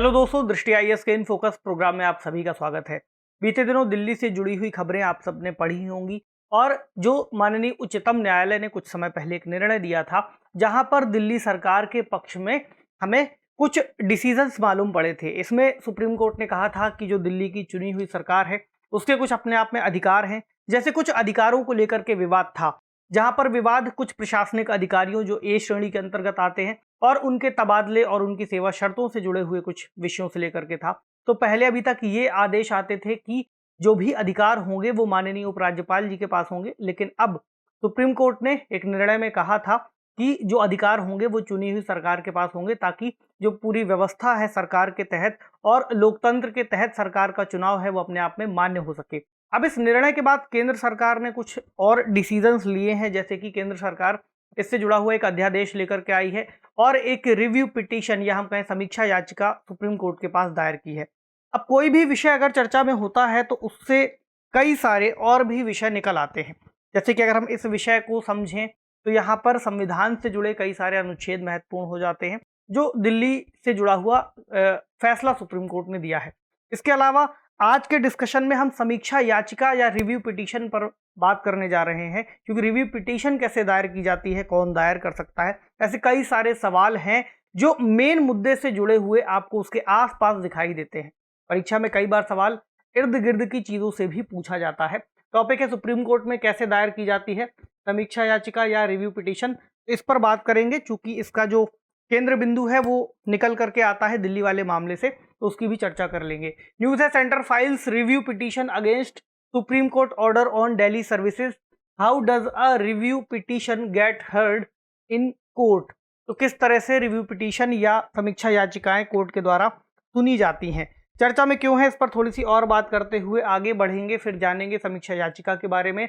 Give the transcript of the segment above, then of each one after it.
Hello दोस्तों, दृष्टि IAS के इन फोकस प्रोग्राम में आप सभी का स्वागत है। बीते दिनों दिल्ली से जुड़ी हुई खबरें आप सबने पढ़ी होंगी और जो माननीय उच्चतम न्यायालय ने कुछ समय पहले एक निर्णय दिया था, जहां पर दिल्ली सरकार के पक्ष में हमें कुछ डिसीजंस मालूम पड़े थे। इसमें सुप्रीम कोर्ट ने कहा था कि जो दिल्ली की चुनी हुई सरकार है उसके कुछ अपने आप में अधिकार हैं, जैसे कुछ अधिकारों को लेकर के विवाद था, जहां पर विवाद कुछ प्रशासनिक अधिकारियों जो ए श्रेणी के अंतर्गत आते हैं और उनके तबादले और उनकी सेवा शर्तों से जुड़े हुए कुछ विषयों से लेकर के था। तो पहले अभी तक ये आदेश आते थे कि जो भी अधिकार होंगे वो माननीय उपराज्यपाल जी के पास होंगे, लेकिन अब सुप्रीम कोर्ट ने एक निर्णय में कहा था कि जो अधिकार होंगे वो चुनी हुई सरकार के पास होंगे, ताकि जो पूरी व्यवस्था है सरकार के तहत और लोकतंत्र के तहत सरकार का चुनाव है वो अपने आप में मान्य हो सके। अब इस निर्णय के बाद केंद्र सरकार ने कुछ और डिसीजंस लिए हैं, जैसे कि केंद्र सरकार इससे जुड़ा हुआ एक अध्यादेश लेकर के आई है और एक रिव्यू पिटीशन या हम कहें समीक्षा याचिका सुप्रीम कोर्ट के पास दायर की है। अब कोई भी विषय अगर चर्चा में होता है तो उससे कई सारे और भी विषय निकल आते हैं। जैसे कि अगर हम इस विषय को समझें तो यहाँ पर संविधान से जुड़े कई सारे अनुच्छेद महत्वपूर्ण हो जाते हैं, जो दिल्ली से जुड़ा हुआ फैसला सुप्रीम कोर्ट ने दिया है। इसके अलावा आज के डिस्कशन में हम समीक्षा याचिका या रिव्यू पिटीशन पर बात करने जा रहे हैं, क्योंकि रिव्यू पिटीशन कैसे दायर की जाती है, कौन दायर कर सकता है, ऐसे कई सारे सवाल हैं जो मेन मुद्दे से जुड़े हुए आपको उसके आसपास दिखाई देते हैं। परीक्षा में कई बार सवाल इर्द गिर्द की चीजों से भी पूछा जाता है। टॉपिक है सुप्रीम कोर्ट में कैसे दायर की जाती है समीक्षा याचिका या रिव्यू पिटीशन। इस पर बात करेंगे, चूंकि इसका जो केंद्र बिंदु है वो निकल करके आता है दिल्ली वाले मामले से, तो उसकी भी चर्चा कर लेंगे। न्यूज है centre files review petition against supreme court order on Delhi services, how does a review petition get heard in court. तो किस तरह से रिव्यू पिटीशन या समीक्षा याचिकाएं कोर्ट के द्वारा सुनी जाती हैं, चर्चा में क्यों है, इस पर थोड़ी सी और बात करते हुए आगे बढ़ेंगे। फिर जानेंगे समीक्षा याचिका के बारे में,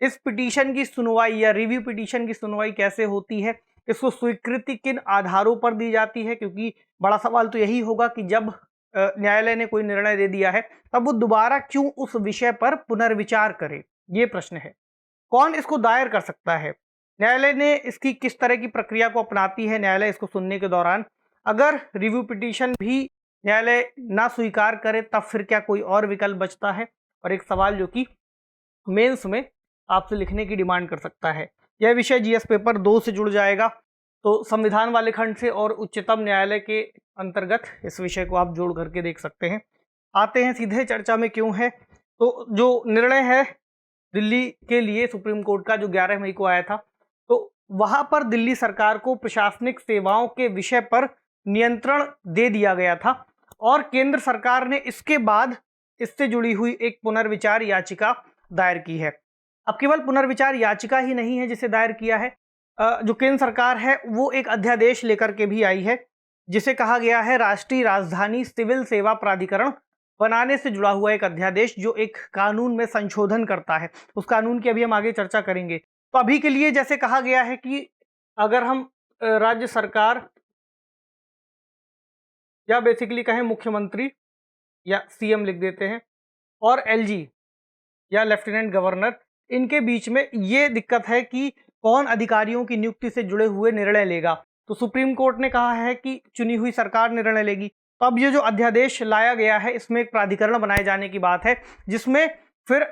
इस पिटीशन की सुनवाई या रिव्यू पिटीशन की सुनवाई कैसे होती है, इसको स्वीकृति किन आधारों पर दी जाती है, क्योंकि बड़ा सवाल तो यही होगा कि जब न्यायालय ने कोई निर्णय दे दिया है तब वो दोबारा क्यों उस विषय पर पुनर्विचार करे, ये प्रश्न है। कौन इसको दायर कर सकता है, न्यायालय ने इसकी किस तरह की प्रक्रिया को अपनाती है न्यायालय इसको सुनने के दौरान। अगर रिव्यू पिटीशन भी न्यायालय ना स्वीकार करे तब फिर क्या कोई और विकल्प बचता है, और एक सवाल जो कि मेंस में आपसे लिखने की डिमांड कर सकता है। यह विषय जीएस पेपर 2 से जुड़ जाएगा, तो संविधान वाले खंड से और उच्चतम न्यायालय के अंतर्गत इस विषय को आप जोड़ करके देख सकते हैं। आते हैं सीधे चर्चा में क्यों है। तो जो निर्णय है दिल्ली के लिए सुप्रीम कोर्ट का, जो 11 मई को आया था, तो वहां पर दिल्ली सरकार को प्रशासनिक सेवाओं के विषय पर नियंत्रण दे दिया गया था और केंद्र सरकार ने इसके बाद इससे जुड़ी हुई एक पुनर्विचार याचिका दायर की है। अब केवल पुनर्विचार याचिका ही नहीं है जिसे दायर किया है, जो केंद्र सरकार है वो एक अध्यादेश लेकर के भी आई है, जिसे कहा गया है राष्ट्रीय राजधानी सिविल सेवा प्राधिकरण बनाने से जुड़ा हुआ एक अध्यादेश, जो एक कानून में संशोधन करता है। उस कानून की अभी हम आगे चर्चा करेंगे। तो अभी के लिए जैसे कहा गया है कि अगर हम राज्य सरकार या बेसिकली कहें मुख्यमंत्री या सीएम लिख देते हैं और एलजी या लेफ्टिनेंट गवर्नर, इनके बीच में ये दिक्कत है कि कौन अधिकारियों की नियुक्ति से जुड़े हुए निर्णय लेगा। तो सुप्रीम कोर्ट ने कहा है कि चुनी हुई सरकार निर्णय लेगी। तो अब ये जो अध्यादेश लाया गया है इसमें एक प्राधिकरण बनाए जाने की बात है, जिसमें फिर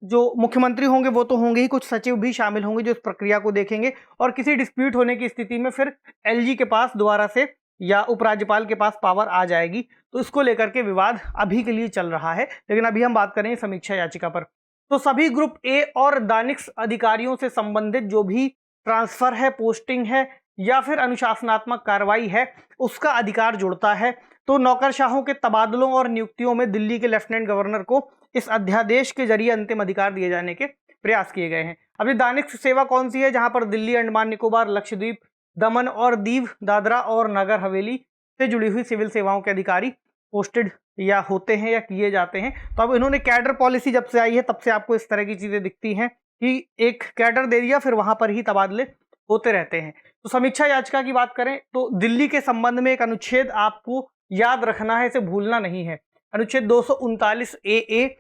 जो मुख्यमंत्री होंगे वो तो होंगे ही, कुछ सचिव भी शामिल होंगे जो इस प्रक्रिया को देखेंगे, और किसी डिस्प्यूट होने की स्थिति में फिर एलजी के पास दोबारा से या उपराज्यपाल के पास पावर आ जाएगी। तो इसको लेकर के विवाद अभी के लिए चल रहा है, लेकिन अभी हम बात करें समीक्षा याचिका पर। तो सभी ग्रुप ए और दानिश अधिकारियों से संबंधित जो भी ट्रांसफर है, पोस्टिंग है या फिर अनुशासनात्मक कार्रवाई है, उसका अधिकार जुड़ता है। तो नौकरशाहों के तबादलों और नियुक्तियों में दिल्ली के लेफ्टिनेंट गवर्नर को इस अध्यादेश के जरिए अंतिम अधिकार दिए जाने के प्रयास किए गए हैं। अब ये दानिश सेवा कौन सी है, जहां पर दिल्ली, अंडमान निकोबार, लक्षद्वीप, दमन और दीव, दादरा और नगर हवेली से जुड़ी हुई सिविल सेवाओं के अधिकारी पोस्टेड या होते हैं या किए जाते हैं। तो अब इन्होंने कैडर पॉलिसी जब से आई है तब से आपको इस तरह की चीजें दिखती हैं कि एक कैडर दे दिया, फिर वहां पर ही तबादले होते रहते हैं। तो समीक्षा याचिका की बात करें तो दिल्ली के संबंध में एक अनुच्छेद आपको याद रखना है, इसे भूलना नहीं है। अनुच्छेद 239 ए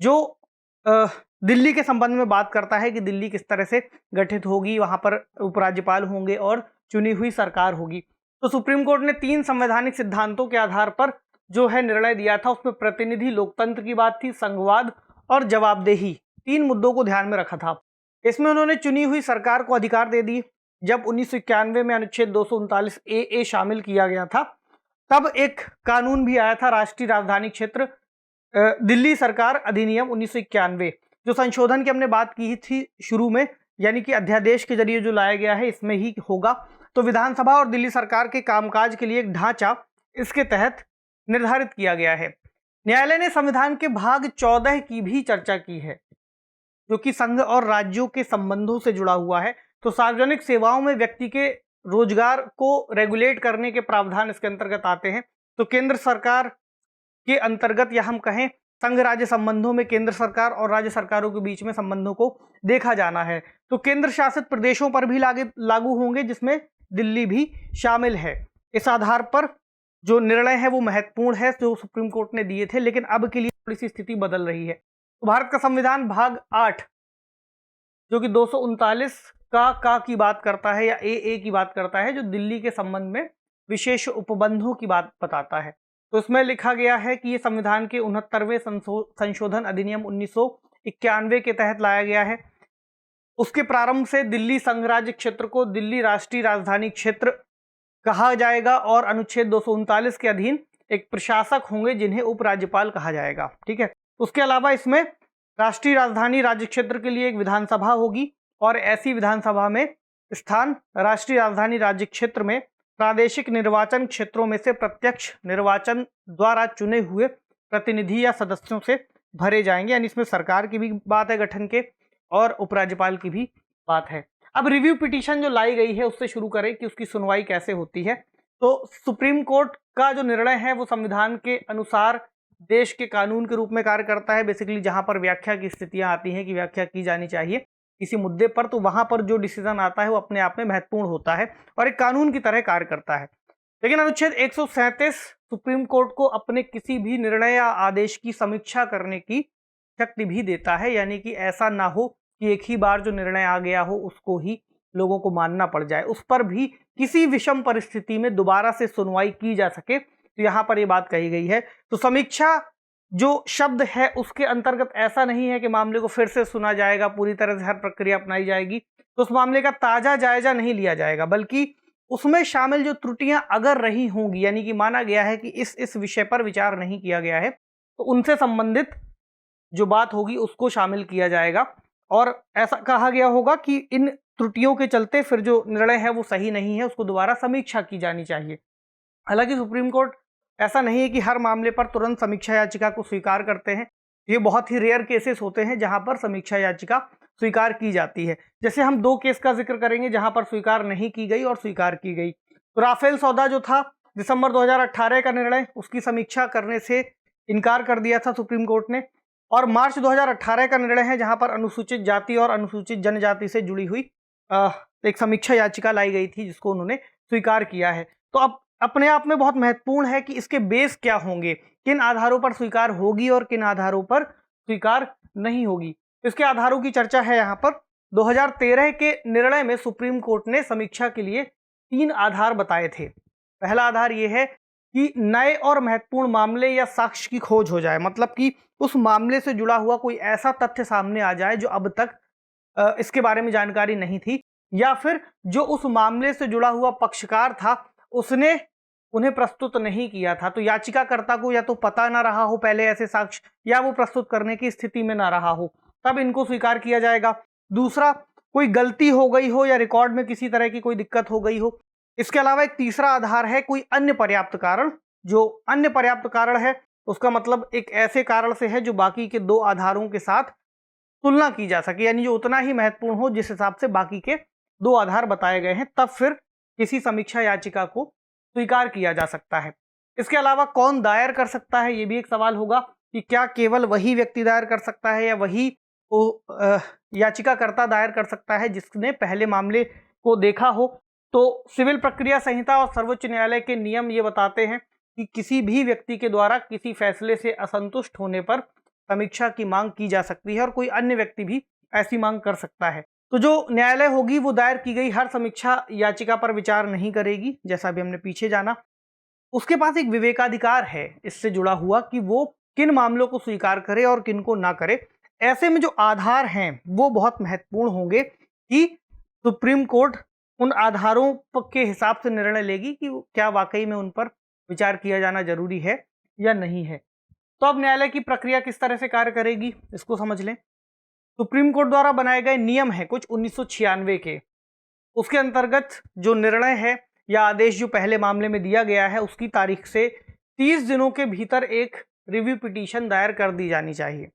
जो दिल्ली के संबंध में बात करता है कि दिल्ली किस तरह से गठित होगी, वहां पर उपराज्यपाल होंगे और चुनी हुई सरकार होगी। तो सुप्रीम कोर्ट ने 3 संवैधानिक सिद्धांतों के आधार पर जो है निर्णय दिया था। उसमें प्रतिनिधि लोकतंत्र की बात थी, संघवाद और जवाबदेही, 3 मुद्दों को ध्यान में रखा था। इसमें उन्होंने चुनी हुई सरकार को अधिकार दे दिए। जब 1991 में अनुच्छेद 239 ए शामिल किया गया था, तब एक कानून भी आया था, राष्ट्रीय राजधानी क्षेत्र दिल्ली सरकार अधिनियम 1991, जो संशोधन की हमने बात की थी शुरू में, यानी कि अध्यादेश के जरिए जो लाया गया है इसमें ही होगा। तो विधानसभा और दिल्ली सरकार के कामकाज के लिए एक ढांचा इसके तहत निर्धारित किया गया है। न्यायालय ने संविधान के भाग 14 की भी चर्चा की है, जो कि संघ और राज्यों के संबंधों से जुड़ा हुआ है। तो सार्वजनिक सेवाओं में व्यक्ति के रोजगार को रेगुलेट करने के प्रावधान इसके अंतर्गत आते हैं। तो केंद्र सरकार के अंतर्गत, या हम कहें संघ राज्य संबंधों में, केंद्र सरकार और राज्य सरकारों के बीच में संबंधों को देखा जाना है। तो केंद्र शासित प्रदेशों पर भी लागू होंगे, जिसमें दिल्ली भी शामिल है। इस आधार पर जो निर्णय है वो महत्वपूर्ण है, जो सुप्रीम कोर्ट ने दिए थे, लेकिन अब के लिए थोड़ी सी स्थिति बदल रही है। तो भारत का संविधान भाग 8 जो कि 239 का की बात करता है, या ए की बात करता है, जो दिल्ली के संबंध में विशेष उपबंधों की बात बताता है। तो इसमें लिखा गया है कि ये संविधान के 69वें संशोधन अधिनियम 1991 के तहत लाया गया है। उसके प्रारंभ से दिल्ली संघ राज्य क्षेत्र को दिल्ली राष्ट्रीय राजधानी क्षेत्र कहा जाएगा, और अनुच्छेद 239 के अधीन एक प्रशासक होंगे जिन्हें उपराज्यपाल कहा जाएगा। ठीक है। उसके अलावा इसमें राष्ट्रीय राजधानी राज्य क्षेत्र के लिए एक विधानसभा होगी, और ऐसी विधानसभा में स्थान राष्ट्रीय राजधानी राज्य क्षेत्र में प्रादेशिक निर्वाचन क्षेत्रों में से प्रत्यक्ष निर्वाचन द्वारा चुने हुए प्रतिनिधि या सदस्यों से भरे जाएंगे। यानी इसमें सरकार की भी बात है गठन के, और उपराज्यपाल की भी बात है। अब रिव्यू पिटीशन जो लाई गई है उससे शुरू करें कि उसकी सुनवाई कैसे होती है। तो सुप्रीम कोर्ट का जो निर्णय है वो संविधान के अनुसार देश के कानून के रूप में कार्य करता है। बेसिकली जहां पर व्याख्या की स्थितियां आती हैं कि व्याख्या की जानी चाहिए किसी मुद्दे पर, तो वहां पर जो डिसीजन आता है वो अपने आप में महत्वपूर्ण होता है और एक कानून की तरह कार्य करता है। लेकिन अनुच्छेद 137 सुप्रीम कोर्ट को अपने किसी भी निर्णय या आदेश की समीक्षा करने की शक्ति भी देता है। यानी कि ऐसा ना हो कि एक ही बार जो निर्णय आ गया हो उसको ही लोगों को मानना पड़ जाए, उस पर भी किसी विषम परिस्थिति में दोबारा से सुनवाई की जा सके। तो यहाँ पर ये बात कही गई है। तो समीक्षा जो शब्द है उसके अंतर्गत ऐसा नहीं है कि मामले को फिर से सुना जाएगा, पूरी तरह से हर प्रक्रिया अपनाई जाएगी, तो उस मामले का ताजा जायजा नहीं लिया जाएगा, बल्कि उसमें शामिल जो त्रुटियां अगर रही होंगी, यानी कि माना गया है कि इस विषय पर विचार नहीं किया गया है, तो उनसे संबंधित जो बात होगी उसको शामिल किया जाएगा। और ऐसा कहा गया होगा कि इन त्रुटियों के चलते फिर जो निर्णय है वो सही नहीं है, उसको दोबारा समीक्षा की जानी चाहिए। हालांकि सुप्रीम कोर्ट ऐसा नहीं है कि हर मामले पर तुरंत समीक्षा याचिका को स्वीकार करते हैं। ये बहुत ही रेयर केसेस होते हैं जहां पर समीक्षा याचिका स्वीकार की जाती है। जैसे हम 2 केस का जिक्र करेंगे जहां पर स्वीकार नहीं की गई और स्वीकार की गई। तो राफेल सौदा जो था, दिसंबर 2018 का निर्णय, उसकी समीक्षा करने से इनकार कर दिया था सुप्रीम कोर्ट ने। और मार्च 2018 का निर्णय है जहां पर अनुसूचित जाति और अनुसूचित जनजाति से जुड़ी हुई एक समीक्षा याचिका लाई गई थी, जिसको उन्होंने स्वीकार किया है। तो अब अपने आप में बहुत महत्वपूर्ण है कि इसके बेस क्या होंगे, किन आधारों पर स्वीकार होगी और किन आधारों पर स्वीकार नहीं होगी। इसके आधारों की चर्चा है यहाँ पर। 2013 के निर्णय में सुप्रीम कोर्ट ने समीक्षा के लिए 3 आधार बताए थे। पहला आधार ये है कि नए और महत्वपूर्ण मामले या साक्ष्य की खोज हो जाए, मतलब कि उस मामले से जुड़ा हुआ कोई ऐसा तथ्य सामने आ जाए जो अब तक इसके बारे में जानकारी नहीं थी, या फिर जो उस मामले से जुड़ा हुआ पक्षकार था उसने उन्हें प्रस्तुत नहीं किया था। तो याचिकाकर्ता को या तो पता ना रहा हो पहले ऐसे साक्ष्य, या वो प्रस्तुत करने की स्थिति में ना रहा हो, तब इनको स्वीकार किया जाएगा। दूसरा, कोई गलती हो गई हो या रिकॉर्ड में किसी तरह की कोई दिक्कत हो गई हो। इसके अलावा एक तीसरा आधार है कोई अन्य पर्याप्त कारण। जो अन्य पर्याप्त कारण है उसका मतलब एक ऐसे कारण से है जो बाकी के 2 आधारों के साथ तुलना की जा सके, यानी जो उतना ही महत्वपूर्ण हो जिस हिसाब से बाकी के 2 आधार बताए गए हैं, तब फिर किसी समीक्षा याचिका को स्वीकार किया जा सकता है। इसके अलावा कौन दायर कर सकता है, ये भी एक सवाल होगा कि क्या केवल वही व्यक्ति दायर कर सकता है या वही याचिकाकर्ता दायर कर सकता है जिसने पहले मामले को देखा हो। तो सिविल प्रक्रिया संहिता और सर्वोच्च न्यायालय के नियम ये बताते हैं कि किसी भी व्यक्ति के द्वारा किसी फैसले से असंतुष्ट होने पर समीक्षा की मांग की जा सकती है, और कोई अन्य व्यक्ति भी ऐसी मांग कर सकता है। तो जो न्यायालय होगी वो दायर की गई हर समीक्षा याचिका पर विचार नहीं करेगी, जैसा भी हमने पीछे जाना। उसके पास एक विवेकाधिकार है इससे जुड़ा हुआ कि वो किन मामलों को स्वीकार करे और किन को ना करे। ऐसे में जो आधार हैं वो बहुत महत्वपूर्ण होंगे कि सुप्रीम कोर्ट उन आधारों के हिसाब से निर्णय लेगी कि क्या वाकई में उन पर विचार किया जाना जरूरी है या नहीं है। तो अब न्यायालय की प्रक्रिया किस तरह से कार्य करेगी इसको समझ लें। सुप्रीम कोर्ट द्वारा बनाए गए नियम है कुछ 1996 के, उसके अंतर्गत जो निर्णय है या आदेश जो पहले मामले में दिया गया है उसकी तारीख से 30 दिनों के भीतर एक रिव्यू पिटीशन दायर कर दी जानी चाहिए।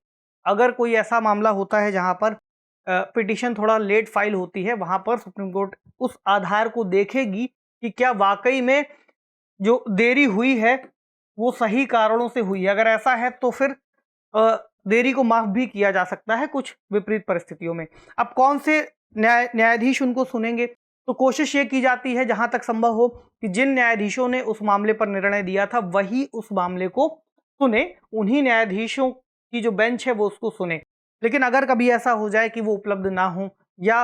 अगर कोई ऐसा मामला होता है जहां पर पिटीशन थोड़ा लेट फाइल होती है, वहां पर सुप्रीम कोर्ट उस आधार को देखेगी कि क्या वाकई में जो देरी हुई है वो सही कारणों से हुई है। अगर ऐसा है तो फिर देरी को माफ भी किया जा सकता है कुछ विपरीत परिस्थितियों में। अब कौन से न्यायाधीश उनको सुनेंगे, तो कोशिश ये की जाती है जहां तक संभव हो कि जिन न्यायाधीशों ने उस मामले पर निर्णय दिया था वही उस मामले को सुने, उन्हीं न्यायाधीशों की जो बेंच है वो उसको सुने। लेकिन अगर कभी ऐसा हो जाए कि वो उपलब्ध ना हो या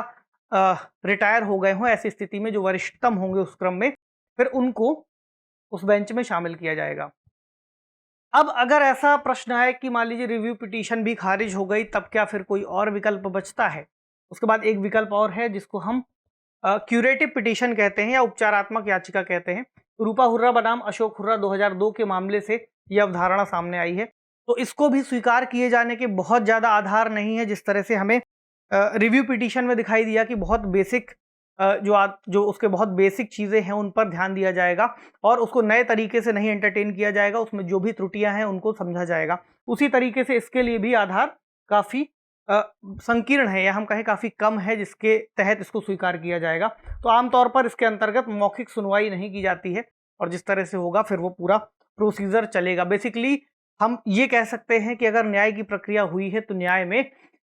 रिटायर हो गए हों, ऐसी स्थिति में जो वरिष्ठतम होंगे उस क्रम में, फिर उनको उस बेंच में शामिल किया जाएगा। अब अगर ऐसा प्रश्न है कि मान लीजिए रिव्यू पिटीशन भी खारिज हो गई, तब क्या फिर कोई और विकल्प बचता है? उसके बाद एक विकल्प और है जिसको हम क्यूरेटिव पिटीशन कहते हैं या उपचारात्मक याचिका कहते हैं। रूपा हुर्रा बनाम अशोक हुर्रा 2002 के मामले से यह अवधारणा सामने आई है। तो इसको भी स्वीकार किए जाने के बहुत ज़्यादा आधार नहीं है, जिस तरह से हमें रिव्यू पिटीशन में दिखाई दिया कि बहुत बेसिक जो उसके बहुत बेसिक चीज़ें हैं उन पर ध्यान दिया जाएगा और उसको नए तरीके से नहीं एंटरटेन किया जाएगा, उसमें जो भी त्रुटियां हैं उनको समझा जाएगा। उसी तरीके से इसके लिए भी आधार काफ़ी संकीर्ण है या हम कहें काफ़ी कम है जिसके तहत इसको स्वीकार किया जाएगा। तो आमतौर पर इसके अंतर्गत मौखिक सुनवाई नहीं की जाती है और जिस तरह से होगा फिर वो पूरा प्रोसीजर चलेगा। बेसिकली हम ये कह सकते हैं कि अगर न्याय की प्रक्रिया हुई है तो न्याय में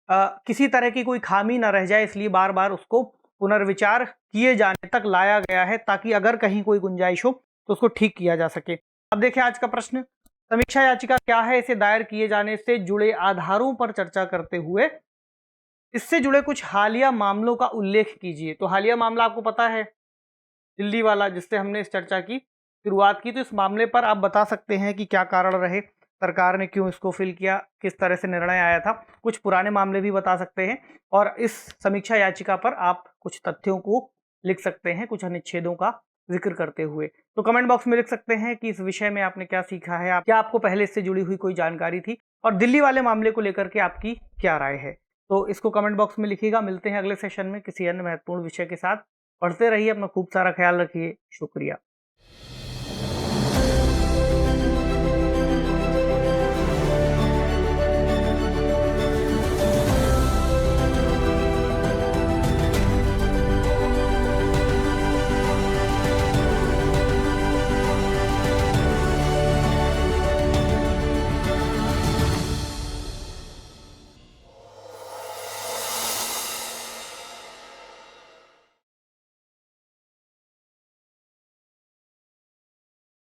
किसी तरह की कोई खामी ना रह जाए, इसलिए बार बार उसको पुनर्विचार किए जाने तक लाया गया है ताकि अगर कहीं कोई गुंजाइश हो तो उसको ठीक किया जा सके। अब देखिए आज का प्रश्न, समीक्षा याचिका क्या है, इसे दायर किए जाने से जुड़े आधारों पर चर्चा करते हुए इससे जुड़े कुछ हालिया मामलों का उल्लेख कीजिए। तो हालिया मामला आपको पता है, दिल्ली वाला जिससे हमने इस चर्चा की शुरुआत की। तो इस मामले पर आप बता सकते हैं कि क्या कारण रहे, सरकार ने क्यों इसको फिल किया, किस तरह से निर्णय आया था। कुछ पुराने मामले भी बता सकते हैं और इस समीक्षा याचिका पर आप कुछ तथ्यों को लिख सकते हैं, कुछ अनुच्छेदों का जिक्र करते हुए। तो कमेंट बॉक्स में लिख सकते हैं कि इस विषय में आपने क्या सीखा है, क्या आपको पहले इससे जुड़ी हुई कोई जानकारी थी और दिल्ली वाले मामले को लेकर के आपकी क्या राय है। तो इसको कमेंट बॉक्स में लिखिएगा। मिलते हैं अगले सेशन में किसी अन्य महत्वपूर्ण विषय के साथ। पढ़ते रहिए, अपना खूब सारा ख्याल रखिए। शुक्रिया।